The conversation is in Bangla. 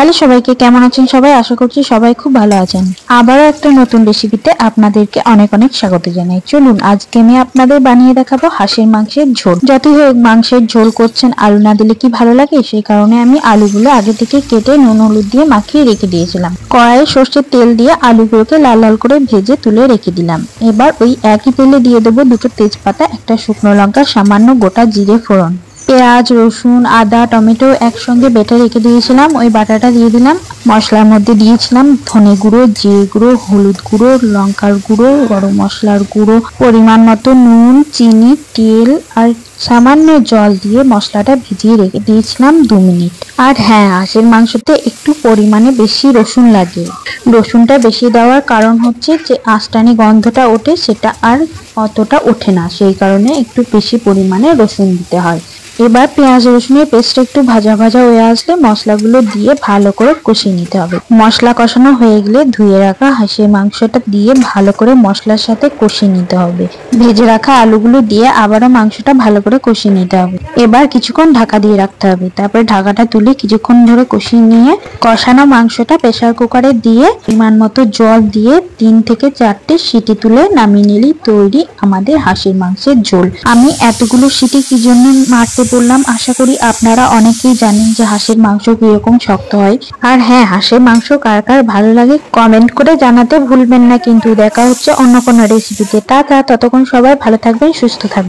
হ্যালো সবাইকে, কেমন আছেন সবাই? আশা করছি সবাই খুব ভালো আছেন। আবারও একটা নতুন রেসিপিতে আপনাদেরকে অনেক অনেক স্বাগত জানাই। চলুন আজকে আমি আপনাদের বানিয়ে দেখাবো হাঁসের মাংসের ঝোল। যতই হোক মাংসের ঝোল করছেন, আলু না দিলে কি ভালো লাগে? সেই কারণে আমি আলুগুলো আগে থেকে কেটে নুন হলুদ দিয়ে মাখিয়ে রেখে দিয়েছিলাম। কড়াইয়ে সর্ষের তেল দিয়ে আলুগুলোকে লাল লাল করে ভেজে তুলে রেখে দিলাম। এবার ওই একই তেলে দিয়ে দেবো দুটো তেজপাতা, একটা শুকনো লঙ্কা, সামান্য গোটা জিরে ফোড়ন, পেঁয়াজ, রসুন, আদা, টমেটো একসঙ্গে বেটে রেখে দিয়েছিলাম। ওই বাটাটা দিয়ে দিলাম। মশলার মধ্যে দিয়েছিলাম ধনে গুঁড়ো, জিরে গুঁড়ো, হলুদ গুঁড়ো, লঙ্কার গুঁড়ো, গরম মশলার গুঁড়ো, পরিমাণ মতো নুন, চিনি, তেল আর সামান্য জল দিয়ে মশলাটা ভিজিয়ে রেখে দিয়েছিলাম 2 মিনিট। আর হ্যাঁ, হাঁসের মাংসতে একটু পরিমাণে বেশি রসুন লাগে। রসুনটা বেশি দেওয়ার কারণ হচ্ছে যে আঁশটানি গন্ধটা ওঠে, সেটা আর অতটা ওঠে না, সেই কারণে একটু বেশি পরিমাণে রসুন দিতে হয়। এবার পেঁয়াজ রসুনের পেস্টটা একটু ভাজা ভাজা হয়ে আসলে মশলাগুলো দিয়ে ভালো করে কষিয়ে নিতে হবে। মশলা কষানো হয়ে গেলে ধুয়ে রাখা হাঁসের মাংসটা দিয়ে ভালো করে মশলার সাথে কষিয়ে নিতে হবে। ভেজে রাখা আলুগুলো দিয়ে আবারও মাংসটা ভালো করে কষিয়ে নিতে হবে। এবার কিছুক্ষণ ঢাকা দিয়ে রাখতে হবে। তারপরে ঢাকাটা তুলে কিছুক্ষণ ধরে কষিয়ে নিয়ে কষানো মাংসটা প্রেসার কুকারে দিয়ে পরিমাণ মতো জল দিয়ে 3 থেকে 4টে সিটি তুলে নামিয়ে নিলেই তৈরি আমাদের হাঁসের মাংসের ঝোল। আমি এতগুলো সিটি কি জন্য মারতে বললাম, আশা করি আপনারা অনেকেই জানেন যে হাঁসের মাংস কিরকম শক্ত হয়। আর হ্যাঁ, হাঁসের মাংস কার কার ভালো লাগে কমেন্ট করে জানাতে ভুলবেন না। কিন্তু দেখা হচ্ছে অন্য কোনো রেসিপিতে। ততক্ষণ সবাই ভালো থাকবেন, সুস্থ থাকবেন।